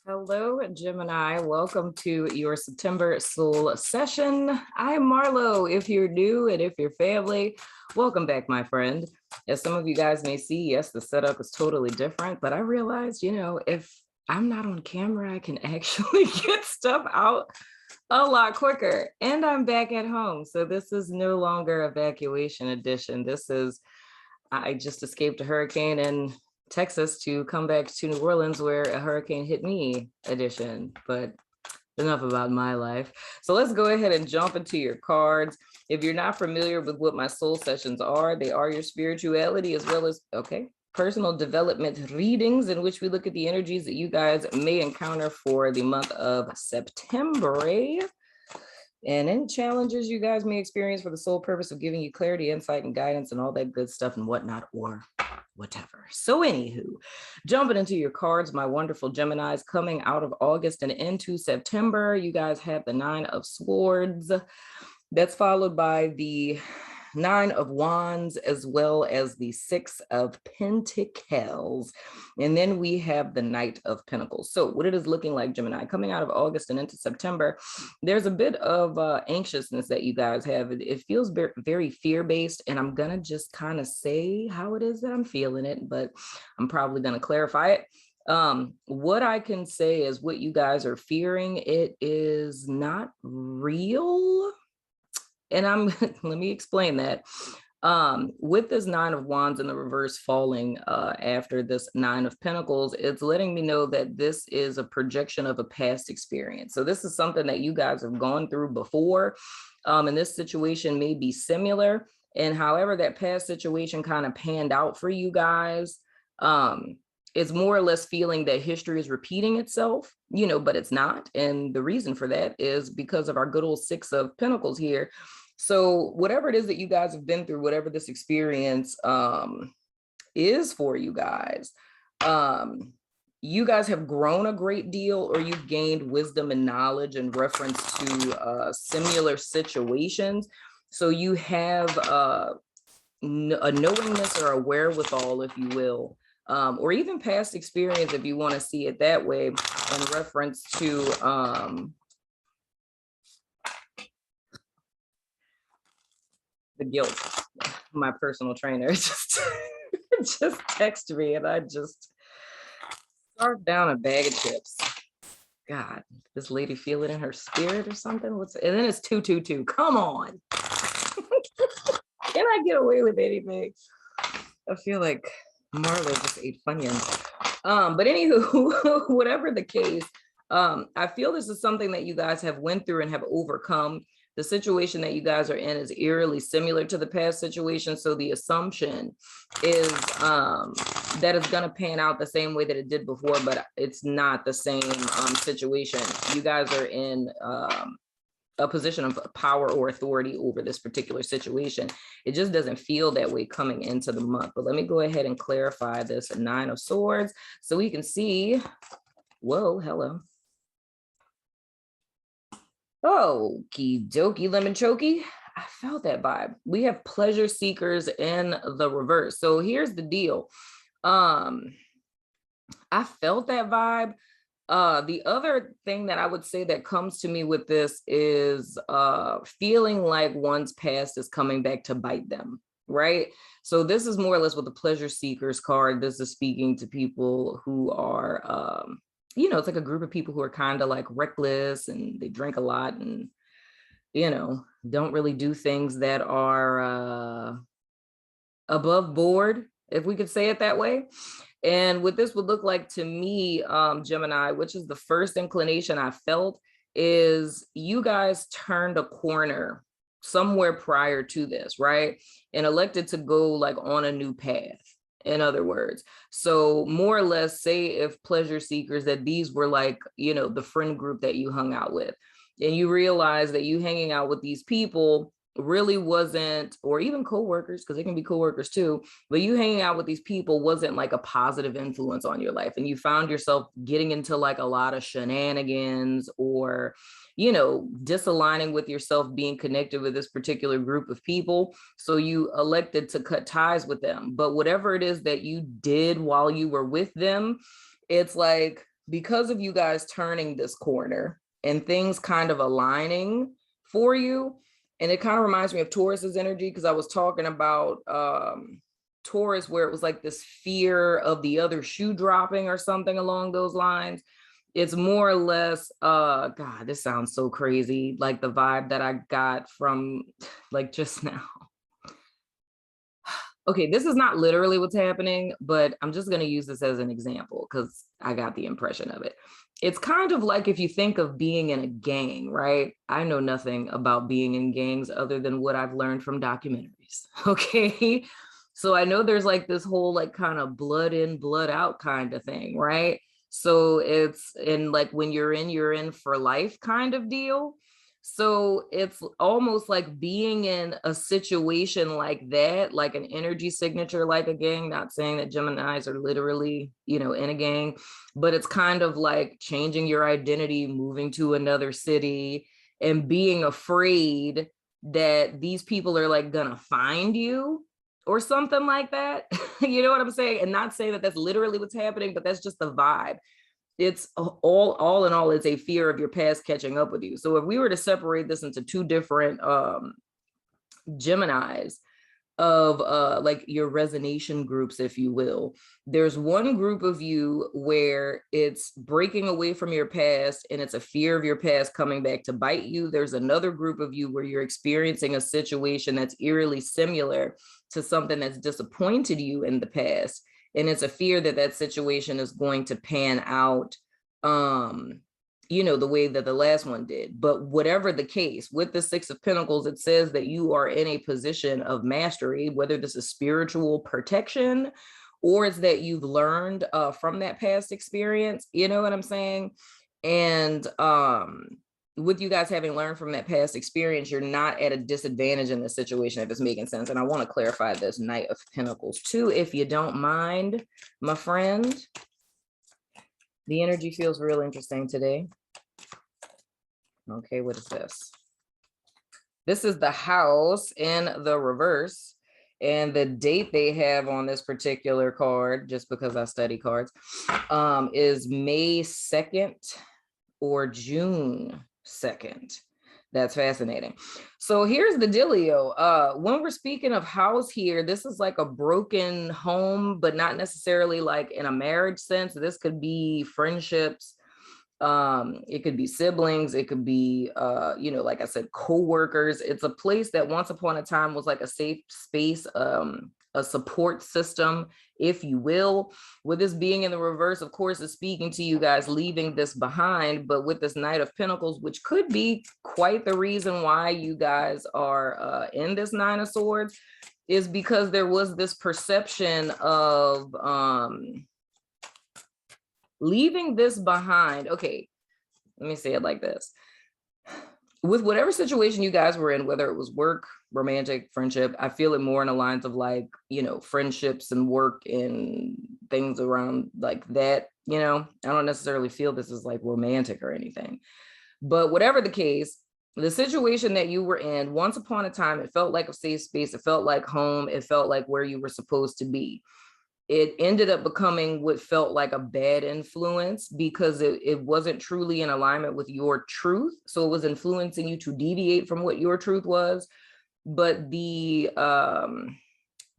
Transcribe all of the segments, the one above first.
Hello, Gemini. Welcome to your September Soul Session. I'm Marlo. If you're new and if you're family, welcome back, my friend. As some of you guys may see, yes, the setup is totally different, but I realized, if I'm not on camera, I can actually get stuff out a lot quicker. And I'm back at home. So this is no longer evacuation edition. I just escaped a hurricane in Texas to come back to New Orleans where a hurricane hit me edition, but enough about my life. So let's go ahead and jump into your cards. If you're not familiar with what my soul sessions are, they are your spirituality as well as, personal development readings in which we look at the energies that you guys may encounter for the month of September. And any challenges you guys may experience for the sole purpose of giving you clarity, insight, and guidance and all that good stuff and whatnot, or whatever. So anywho, jumping into your cards, my wonderful Geminis, coming out of August and into September, you guys have the 9 of Swords. That's followed by the 9 of Wands, as well as the 6 of Pentacles. And then we have the Knight of Pentacles. So what it is looking like, Gemini, coming out of August and into September, there's a bit of anxiousness that you guys have. It feels very, very fear-based, and I'm going to just kind of say how it is that I'm feeling it, but I'm probably going to clarify it. What I can say is what you guys are fearing, it is not real. And let me explain that. With this 9 of Wands in the reverse falling after this 9 of Pentacles, it's letting me know that this is a projection of a past experience. So this is something that you guys have gone through before. And this situation may be similar. And however that past situation kind of panned out for you guys, it's more or less feeling that history is repeating itself, but it's not. And the reason for that is because of our good old 6 of Pentacles here. So whatever it is that you guys have been through, whatever this experience is for you guys have grown a great deal, or you've gained wisdom and knowledge in reference to similar situations. So you have a knowingness or a wherewithal, if you will, or even past experience, if you want to see it that way, in reference to the guilt. My personal trainer just texted me, and I just starved down a bag of chips. God, this lady feel it in her spirit or something? And then it's 222. Come on. Can I get away with anything? I feel like Marlo just ate Funyuns. But anywho, whatever the case, I feel this is something that you guys have went through and have overcome. The situation that you guys are in is eerily similar to the past situation. So the assumption is that it's going to pan out the same way that it did before, but it's not the same situation. You guys are in a position of power or authority over this particular situation. It just doesn't feel that way coming into the month. But let me go ahead and clarify this 9 of Swords so we can see. Whoa, hello. Okie dokie, lemon chokey. I felt that vibe. We have pleasure seekers in the reverse. So here's the deal. I felt that vibe. The other thing that I would say that comes to me with this is feeling like one's past is coming back to bite them, right? So this is more or less with the pleasure seekers card. This is speaking to people who are it's like a group of people who are kind of like reckless, and they drink a lot, and don't really do things that are above board, if we could say it that way. And what this would look like to me, Gemini, which is the first inclination I felt, is you guys turned a corner somewhere prior to this, right? And elected to go like on a new path. In other words, so more or less, say if pleasure seekers, that these were like, the friend group that you hung out with, and you realize that you hanging out with these people really wasn't, or even coworkers, because it can be coworkers too, but you hanging out with these people wasn't like a positive influence on your life. And you found yourself getting into like a lot of shenanigans, or disaligning with yourself being connected with this particular group of people. So you elected to cut ties with them. But whatever it is that you did while you were with them, it's like because of you guys turning this corner and things kind of aligning for you. And it kind of reminds me of Taurus's energy, because I was talking about Taurus, where it was like this fear of the other shoe dropping or something along those lines. It's more or less, God, this sounds so crazy, like the vibe that I got from like just now. Okay, this is not literally what's happening, but I'm just going to use this as an example because I got the impression of it. It's kind of like if you think of being in a gang, right? I know nothing about being in gangs other than what I've learned from documentaries, okay? So I know there's like this whole like kind of blood in, blood out kind of thing, right? So it's in like when you're in for life kind of deal. So it's almost like being in a situation like that, like an energy signature, like a gang, not saying that Geminis are literally, you know, in a gang, but it's kind of like changing your identity, moving to another city and being afraid that these people are like gonna find you or something like that. You know what I'm saying? And not saying that that's literally what's happening, but that's just the vibe. It's all in all, it's a fear of your past catching up with you. So if we were to separate this into two different Geminis of like your resonation groups, if you will, there's one group of you where it's breaking away from your past and it's a fear of your past coming back to bite you. There's another group of you where you're experiencing a situation that's eerily similar to something that's disappointed you in the past, and it's a fear that that situation is going to pan out, you know, the way that the last one did. But whatever the case, with the Six of Pentacles, it says that you are in a position of mastery, whether this is spiritual protection or it's that you've learned from that past experience, you know what I'm saying? And with you guys having learned from that past experience, you're not at a disadvantage in the situation, if it's making sense. And I want to clarify this Knight of Pentacles too, if you don't mind, my friend. The energy feels real interesting today. Okay, what is this? This is the House in the reverse. And the date they have on this particular card, just because I study cards, is May 2nd or June 2nd. That's fascinating. So here's the dealio. When we're speaking of house here, this is like a broken home, but not necessarily like in a marriage sense. This could be friendships. It could be siblings. It could be, you know, like I said, co-workers. It's a place that once upon a time was like a safe space, a support system, if you will. With this being in the reverse, of course, is speaking to you guys leaving this behind, but with this Knight of Pentacles, which could be quite the reason why you guys are in this Nine of Swords, is because there was this perception of leaving this behind. Okay, let me say it like this. With whatever situation you guys were in, whether it was work, romantic, friendship, I feel it more in the lines of like, you know, friendships and work and things around like that, you know. I don't necessarily feel this is like romantic or anything. But whatever the case, the situation that you were in, once upon a time, it felt like a safe space. It felt like home. It felt like where you were supposed to be. It ended up becoming what felt like a bad influence because it wasn't truly in alignment with your truth. So it was influencing you to deviate from what your truth was. But the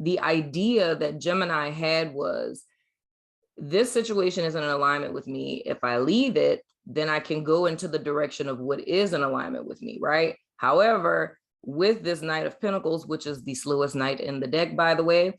idea that Gemini had was, this situation is in alignment with me. If I leave it, then I can go into the direction of what is in alignment with me, right? However, with this Knight of Pentacles, which is the slowest knight in the deck, by the way,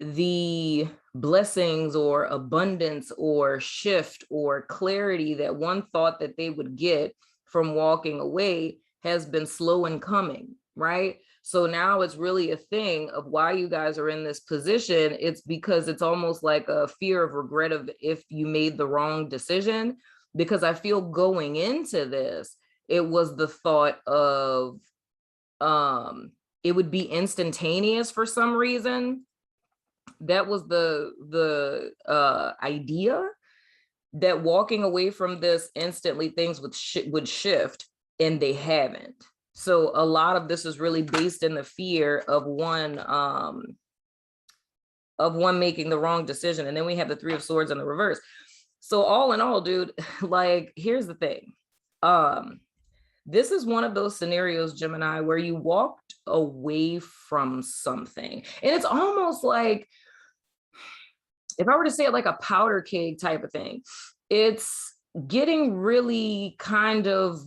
the blessings or abundance or shift or clarity that one thought that they would get from walking away has been slow in coming, right? So now it's really a thing of why you guys are in this position. It's because it's almost like a fear of regret of if you made the wrong decision, because I feel going into this, it was the thought of it would be instantaneous for some reason. That was the idea, that walking away from this instantly things would shift, and they haven't. So a lot of this is really based in the fear of one making the wrong decision. And then we have the Three of Swords in the reverse. So all in all, dude, like, here's the thing. This is one of those scenarios, Gemini, where you walked away from something. And it's almost like, if I were to say it like a powder keg type of thing, it's getting really kind of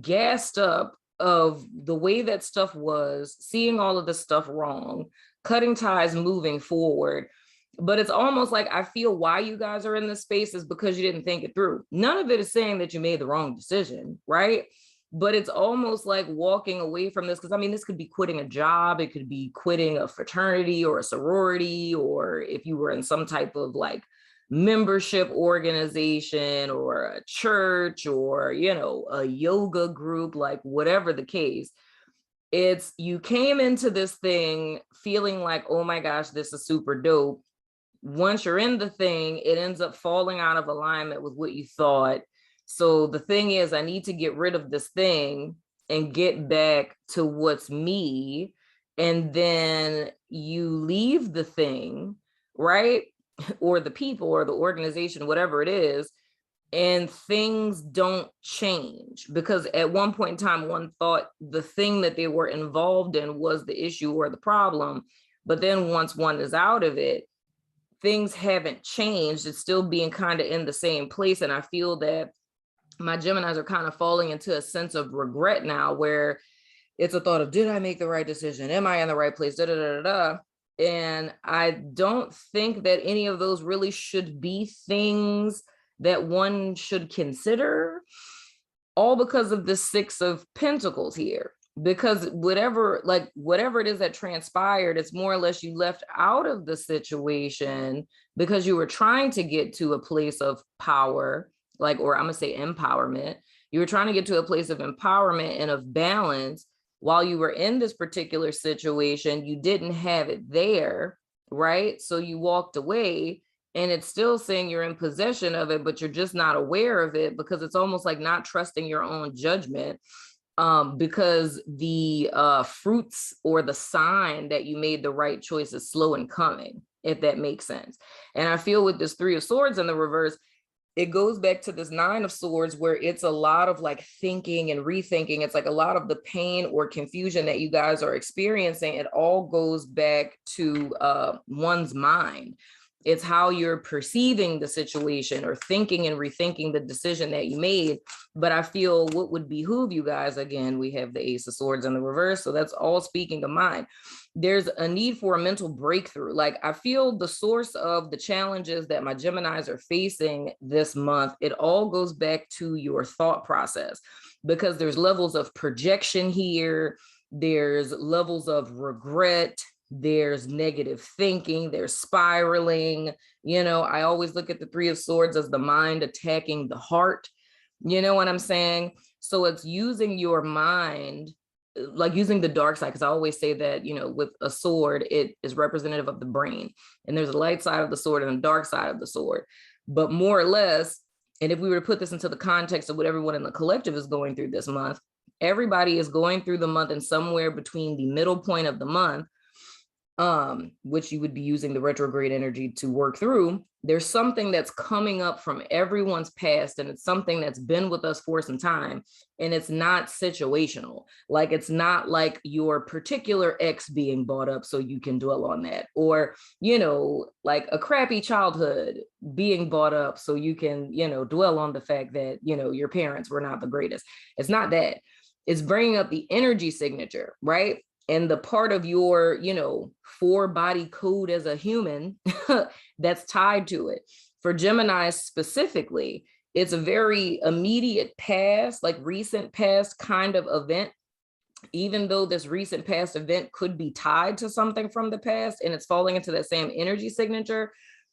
gassed up of the way that stuff was, seeing all of this stuff wrong, cutting ties, moving forward. But it's almost like, I feel why you guys are in this space is because you didn't think it through. None of it is saying that you made the wrong decision, right? But it's almost like walking away from this, because I mean, this could be quitting a job, it could be quitting a fraternity or a sorority, or if you were in some type of like membership organization or a church or, you know, a yoga group, like whatever the case. It's, you came into this thing feeling like, oh my gosh, this is super dope. Once you're in the thing, it ends up falling out of alignment with what you thought. So the thing is, I need to get rid of this thing and get back to what's me. And then you leave the thing, right? Or the people or the organization, whatever it is, and things don't change, because at one point in time, one thought the thing that they were involved in was the issue or the problem. But then once one is out of it, things haven't changed. It's still being kind of in the same place. And I feel that my Geminis are kind of falling into a sense of regret now, where it's a thought of, did I make the right decision? Am I in the right place? Da, da, da, da, da. And I don't think that any of those really should be things that one should consider, all because of the Six of Pentacles here. Because whatever it is that transpired, it's more or less you left out of the situation because you were trying to get to a place of power, like, or I'm gonna say empowerment. You were trying to get to a place of empowerment and of balance. While you were in this particular situation, you didn't have it there, right? So you walked away, and it's still saying you're in possession of it, but you're just not aware of it, because it's almost like not trusting your own judgment, because the fruits or the sign that you made the right choice is slow in coming, if that makes sense. And I feel with this Three of Swords in the reverse, it goes back to this Nine of Swords, where it's a lot of like thinking and rethinking. It's like a lot of the pain or confusion that you guys are experiencing. It all goes back to one's mind. It's how you're perceiving the situation or thinking and rethinking the decision that you made. But I feel what would behoove you guys, again, we have the Ace of Swords in the reverse. So that's all speaking of mind. There's a need for a mental breakthrough. Like, I feel the source of the challenges that my Geminis are facing this month, it all goes back to your thought process, because there's levels of projection here. There's levels of regret. There's negative thinking, there's spiraling. You know, I always look at the Three of Swords as the mind attacking the heart. You know what I'm saying? So it's using your mind, like using the dark side, because I always say that, you know, with a sword, it is representative of the brain. And there's a light side of the sword and a dark side of the sword. But more or less, and if we were to put this into the context of what everyone in the collective is going through this month, everybody is going through the month, and somewhere between the middle point of the month, which you would be using the retrograde energy to work through, there's something that's coming up from everyone's past, and it's something that's been with us for some time, and it's not situational. Like, it's not like your particular ex being brought up so you can dwell on that, or, you know, like a crappy childhood being brought up so you can, you know, dwell on the fact that, you know, your parents were not the greatest. It's not that. It's bringing up the energy signature, right? And the part of your, you know, 4-body code as a human that's tied to it. For Gemini specifically, it's a very immediate past, like recent past kind of event. Even though this recent past event could be tied to something from the past and it's falling into that same energy signature,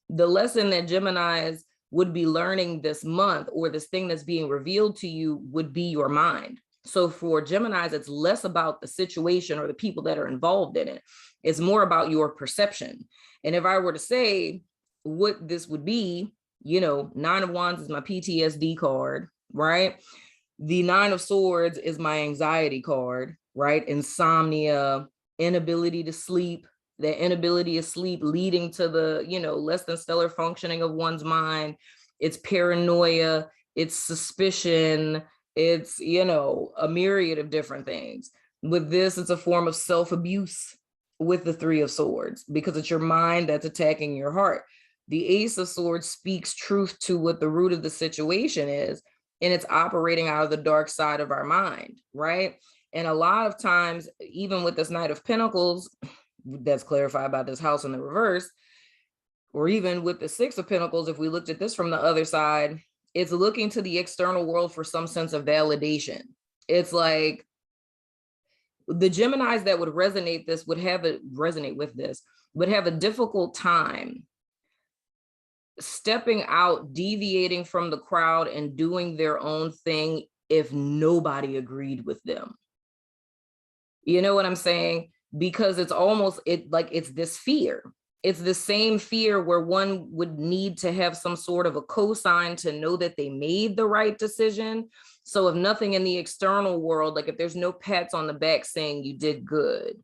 the lesson that Geminis would be learning this month, or this thing that's being revealed to you, would be your mind. So for Geminis, it's less about the situation or the people that are involved in it. It's more about your perception. And if I were to say what this would be, you know, Nine of Wands is my PTSD card, right? The Nine of Swords is my anxiety card, right? Insomnia, inability to sleep, the inability to sleep leading to the, you know, less than stellar functioning of one's mind. it's paranoia, it's suspicion, it's, you know, a myriad of different things. With this, it's a form of self-abuse with the Three of Swords, because it's your mind that's attacking your heart. The Ace of Swords speaks truth to what the root of the situation is, and it's operating out of the dark side of our mind, right? And a lot of times, even with this Knight of Pentacles, that's clarified by this house in the reverse, or even with the Six of Pentacles, if we looked at this from the other side, it's looking to the external world for some sense of validation. It's like the Geminis that would resonate with this would have a difficult time stepping out, deviating from the crowd and doing their own thing if nobody agreed with them. You know what I'm saying? Because it's almost it's this fear. It's the same fear where one would need to have some sort of a cosign to know that they made the right decision. So if nothing in the external world, like if there's no pats on the back saying you did good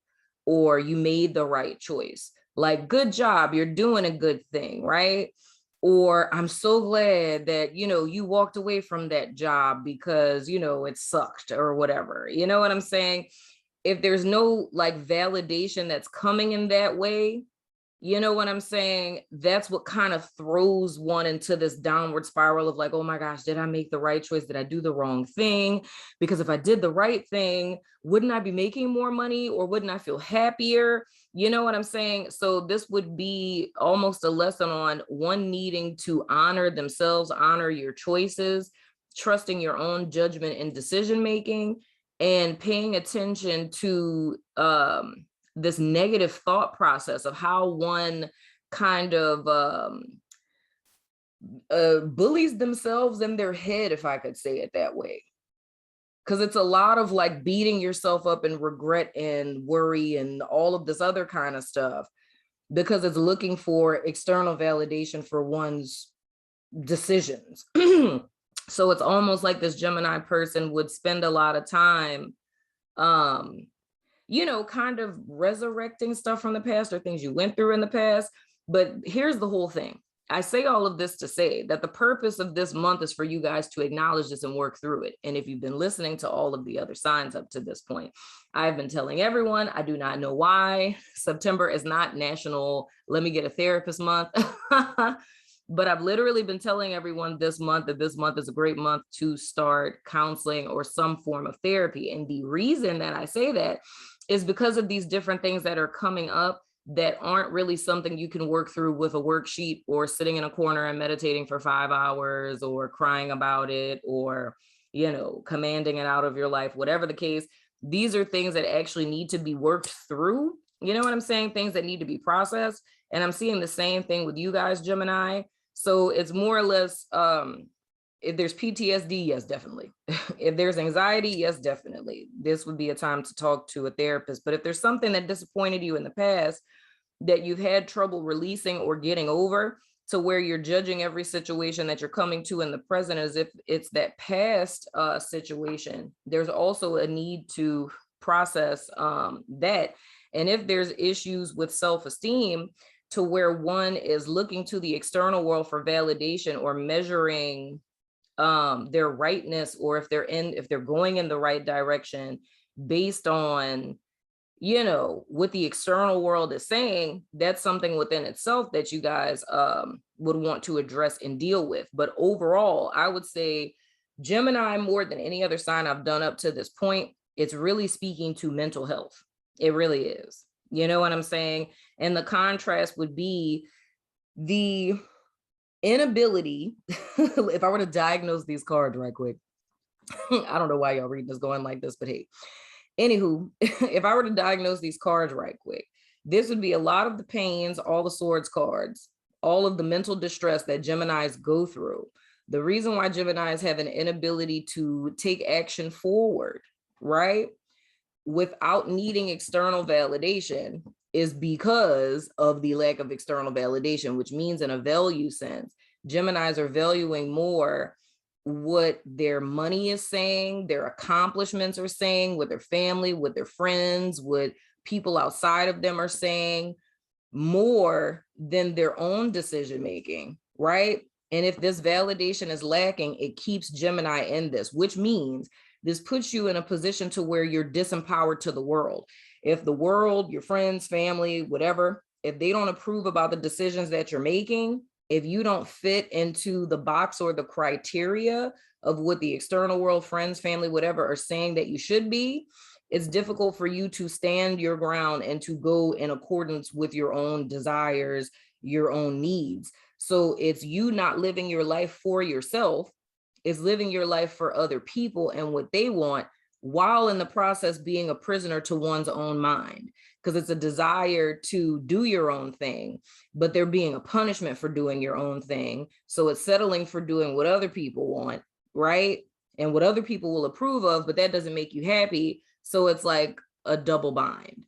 or you made the right choice, like good job, you're doing a good thing, right? Or I'm so glad that, you know, you walked away from that job because, you know, it sucked or whatever. You know what I'm saying? If there's no like validation that's coming in that way, you know what I'm saying? That's what kind of throws one into this downward spiral of like, oh my gosh, did I make the right choice? Did I do the wrong thing? Because if I did the right thing, wouldn't I be making more money or wouldn't I feel happier? You know what I'm saying? So this would be almost a lesson on one needing to honor themselves, honor your choices, trusting your own judgment and decision-making, and paying attention to this negative thought process of how one kind of bullies themselves in their head, if I could say it that way. Because it's a lot of like beating yourself up and regret and worry and all of this other kind of stuff, because it's looking for external validation for one's decisions. So it's almost like this Gemini person would spend a lot of time you know, kind of resurrecting stuff from the past or things you went through in the past. But here's the whole thing. I say all of this to say that the purpose of this month is for you guys to acknowledge this and work through it. And if you've been listening to all of the other signs up to this point, I've been telling everyone, I do not know why September is not National Let Me Get a Therapist Month. But I've literally been telling everyone this month that this month is a great month to start counseling or some form of therapy. And the reason that I say that is because of these different things that are coming up that aren't really something you can work through with a worksheet or sitting in a corner and meditating for 5 hours or crying about it or, you know, commanding it out of your life, whatever the case. These are things that actually need to be worked through. You know what I'm saying? Things that need to be processed. And I'm seeing the same thing with you guys, Gemini. So it's more or less, if there's PTSD, yes, definitely. If there's anxiety, yes, definitely. This would be a time to talk to a therapist. But if there's something that disappointed you in the past that you've had trouble releasing or getting over, to where you're judging every situation that you're coming to in the present as if it's that past situation, there's also a need to process that. And if there's issues with self-esteem, to where one is looking to the external world for validation or measuring their rightness, or if they're going in the right direction based on, you know, what the external world is saying, that's something within itself that you guys would want to address and deal with. But overall, I would say Gemini, more than any other sign I've done up to this point, it's really speaking to mental health. It really is. You know what I'm saying? And the contrast would be the inability, if I were to diagnose these cards right quick, I don't know why y'all reading this going like this, but hey, anywho, if I were to diagnose these cards right quick, this would be a lot of the pains, all the swords cards, all of the mental distress that Geminis go through. The reason why Geminis have an inability to take action forward, right, without needing external validation is because of the lack of external validation, which means in a value sense, Geminis are valuing more what their money is saying, their accomplishments are saying, what their family, what their friends, what people outside of them are saying, more than their own decision making, right? And if this validation is lacking, it keeps Gemini in this, which means this puts you in a position to where you're disempowered to the world. If the world, your friends, family, whatever, if they don't approve about the decisions that you're making, if you don't fit into the box or the criteria of what the external world, friends, family, whatever, are saying that you should be, it's difficult for you to stand your ground and to go in accordance with your own desires, your own needs. So it's you not living your life for yourself, it's living your life for other people and what they want, while in the process being a prisoner to one's own mind, because it's a desire to do your own thing, but there being a punishment for doing your own thing. So it's settling for doing what other people want, right? And what other people will approve of, but that doesn't make you happy. So it's like a double bind.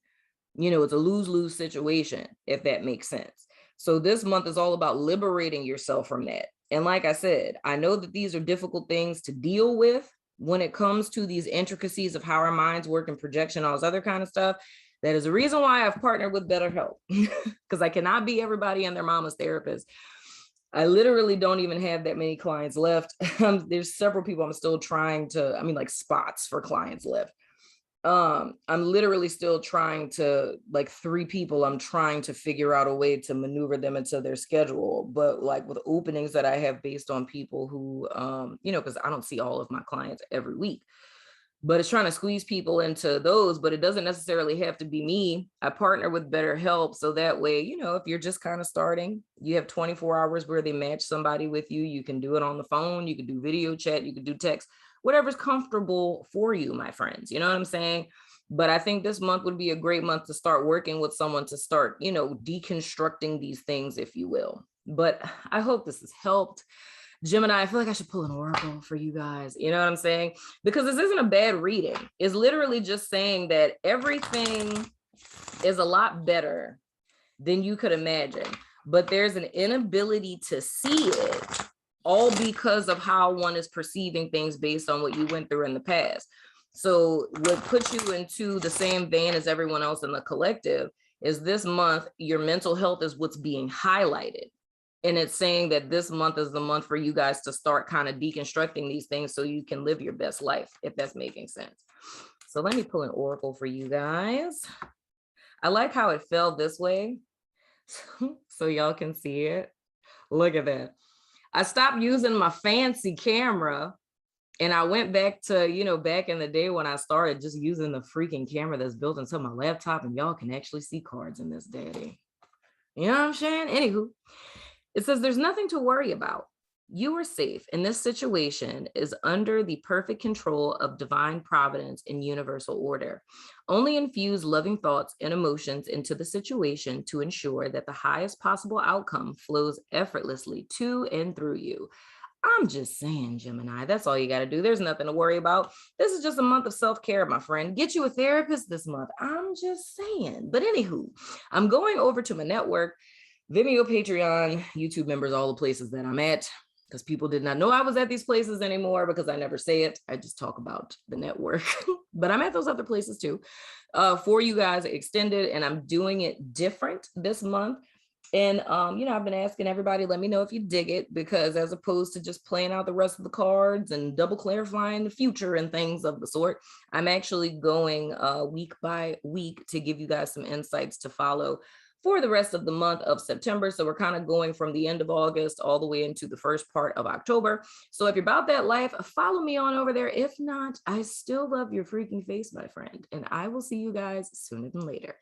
You know, it's a lose-lose situation, if that makes sense. So this month is all about liberating yourself from that. And like I said, I know that these are difficult things to deal with when it comes to these intricacies of how our minds work and projection, all this other kind of stuff. That is the reason why I've partnered with BetterHelp, because I cannot be everybody and their mama's therapist. I literally don't even have that many clients left. There's several people I'm still trying to, like spots for clients left. I'm literally still trying to, like 3 people, I'm trying to figure out a way to maneuver them into their schedule. But like with openings that I have based on people who, because I don't see all of my clients every week, but it's trying to squeeze people into those, but it doesn't necessarily have to be me. I partner with BetterHelp. So that way, if you're just kind of starting, you have 24 hours where they match somebody with you. You can do it on the phone. You can do video chat. You can do text, whatever's comfortable for you, my friends. You know what I'm saying? But I think this month would be a great month to start working with someone to start, deconstructing these things, if you will. But I hope this has helped. Gemini, I feel like I should pull an oracle for you guys. You know what I'm saying? Because this isn't a bad reading. It's literally just saying that everything is a lot better than you could imagine, but there's an inability to see it, all because of how one is perceiving things based on what you went through in the past. So what puts you into the same vein as everyone else in the collective is this month, your mental health is what's being highlighted. And it's saying that this month is the month for you guys to start kind of deconstructing these things so you can live your best life, if that's making sense. So let me pull an oracle for you guys. I like how it fell this way so y'all can see it. Look at that. I stopped using my fancy camera and I went back to, back in the day when I started just using the freaking camera that's built into my laptop, and y'all can actually see cards in this daddy. You know what I'm saying? Anywho. It says there's nothing to worry about. You are safe, and this situation is under the perfect control of divine providence and universal order. Only infuse loving thoughts and emotions into the situation to ensure that the highest possible outcome flows effortlessly to and through you. I'm just saying, Gemini, that's all you got to do. There's nothing to worry about. This is just a month of self-care, my friend. Get you a therapist this month. I'm just saying. But anywho, I'm going over to my network. Vimeo, Patreon, YouTube members, all the places that I'm at, because people did not know I was at these places anymore because I never say it. I just talk about the network, but I'm at those other places too for you guys extended, and I'm doing it different this month. And, I've been asking everybody, let me know if you dig it, because as opposed to just playing out the rest of the cards and double clarifying the future and things of the sort, I'm actually going week by week to give you guys some insights to follow for the rest of the month of September. So we're kind of going from the end of August all the way into the first part of October. So if you're about that life, follow me on over there. If not, I still love your freaking face, my friend. And I will see you guys sooner than later.